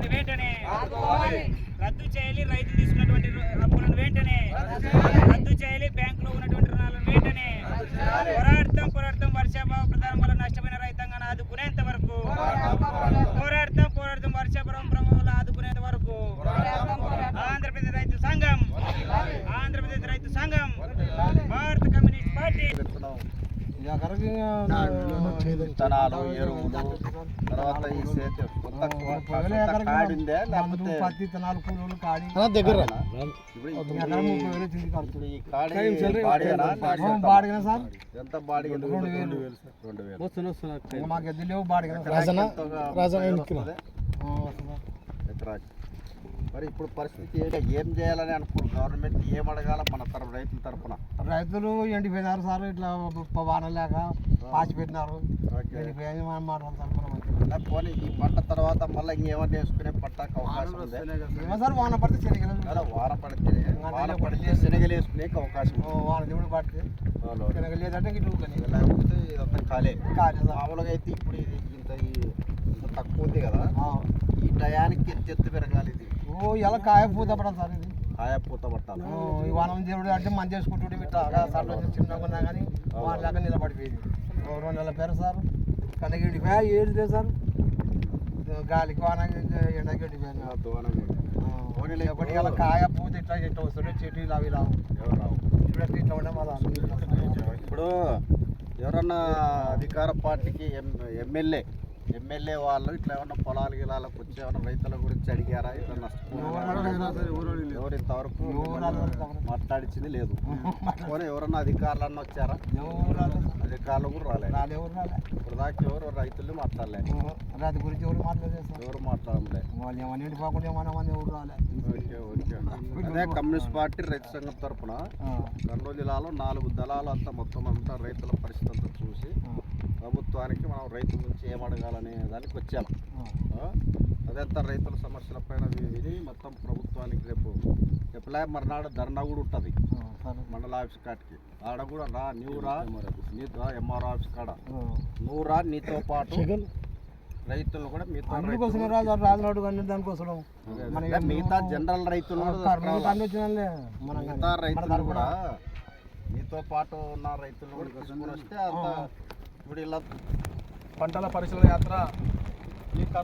వెంటనే రద్దు చేయాలి. రైతులు తీసుకున్నటువంటి అప్పులను వెంటనే రద్దు చేయాలి. బ్యాంకులో ఉన్నటువంటి రుణాలను వెంటనే పోరాడతాం. వర్షాభావ ప్రధానం వల్ల నష్టమైన రైతాంగాన్ని ఆదుకునేంత వరకు పోరాడతాం. వర్షాభావం ప్రమాదాలు ఆదుకునేంత వరకు ఆంధ్రప్రదేశ్ రైతు సంఘం భారత కమ్యూనిస్ట్ పార్టీ విత్తనాలు, ఎరువులు, తర్వాత ఈ కాడిందే లేకపోతే దగ్గర ఎంత బాడీ ఎకరాకి. మరి ఇప్పుడు పరిస్థితి ఏం చేయాలని అనుకున్నారు? గవర్నమెంట్ ఏం అడగాల మన రైతుల తరఫున? రైతులు ఎండిపోయినారు సార్, ఇట్లా వాన లేక పాచి పెట్టినారు. పోనీ ఈ పంట తర్వాత మళ్ళీ ఇంకేమన్నా వేసుకునే పట్టకు అవకాశం ఉంది సార్. వాన పడితే శనగలు, వాన పడితే శనగలు వేసుకునే అవకాశం. వాన దేవుడు పడితే శనగలు లేదంటే లేకపోతే ఇదంతా ఖాళీ. మామూలుగా అయితే ఇప్పుడు ఇది ఇంత తక్కువ ఉంది కదా, ఈ టయానికి ఎత్తు పెరగాలి. ఇది ఇలా కాయ పూత పడాలి సార్. ఇది కాయ పూత పట్టాలి. ఈ వనం దేవుడు అంటే మంచి చేసుకుంటుంటే ఇట్లా చిన్నగా ఉన్నా కానీ వాళ్ళలాగా నిలబడిపోయింది. 2 నెలల పేరు సార్, కనకి ఎండిపోయా ఏడు లేదు సార్. గాలికి వాన ఎండకి ఎండిపోయాను. ఒకటి ఇలా కాయ పూత ఇట్లా వస్తుంటే చెట్టు ఇలా అవి రావు. ఇప్పుడు ఇట్లా ఉండే మళ్ళీ ఇప్పుడు ఎవరన్నా అధికార పార్టీకి ఎమ్మెల్యే వాళ్ళు ఇట్లా ఏమన్నా పొలాలు గిలాలకు వచ్చి ఏమన్నా రైతుల గురించి అడిగారా? ఇట్లా ఎవరు ఇంతవరకు మాట్లాడించింది లేదు. పోనీ ఎవరన్నా అధికారులన్నా వచ్చారా? అధికారులు కూడా రాలేదు. ఇప్పుడు దాకా ఎవరు రైతులు మాట్లాడలేదు. రాతి గురించి ఎవరు మాట్లాడలే. వాళ్ళు ఏమన్నా ఎండిపోకుండా ఏమన్నా ఎవరు రాలేదు. ఓకే. అదే కమ్యూనిస్ట్ పార్టీ రైతు సంఘం తరఫున కర్నూలు జిల్లాలో 4 దళాలు మొత్తం అంతా రైతుల పరిస్థితి అంతా చూసి ప్రభుత్వానికి మనం రైతుల నుంచి ఏమడగాలనే దానికి వచ్చాము. అదంతా రైతుల సమస్యల పైన విని మొత్తం ప్రభుత్వానికి రేపు మర్నాడు ధర్నా కూడా ఉంటుంది మండల ఆఫీస్ కాటికి. ఆడ కూడా రా, నీవు రా, నీతో ఎంఆర్ఓ ఆఫీస్ కాడ నువ్వు రా, నీతో పాటు రైతులు కూడా మిగతా జనరల్ రైతులు మిగతా రైతులు కూడా మీతో పాటు ఉన్న రైతులు కూడా తీసుకుని వస్తే అంత ఇప్పుడు ఇలా పంటల పరిశీలన యాత్ర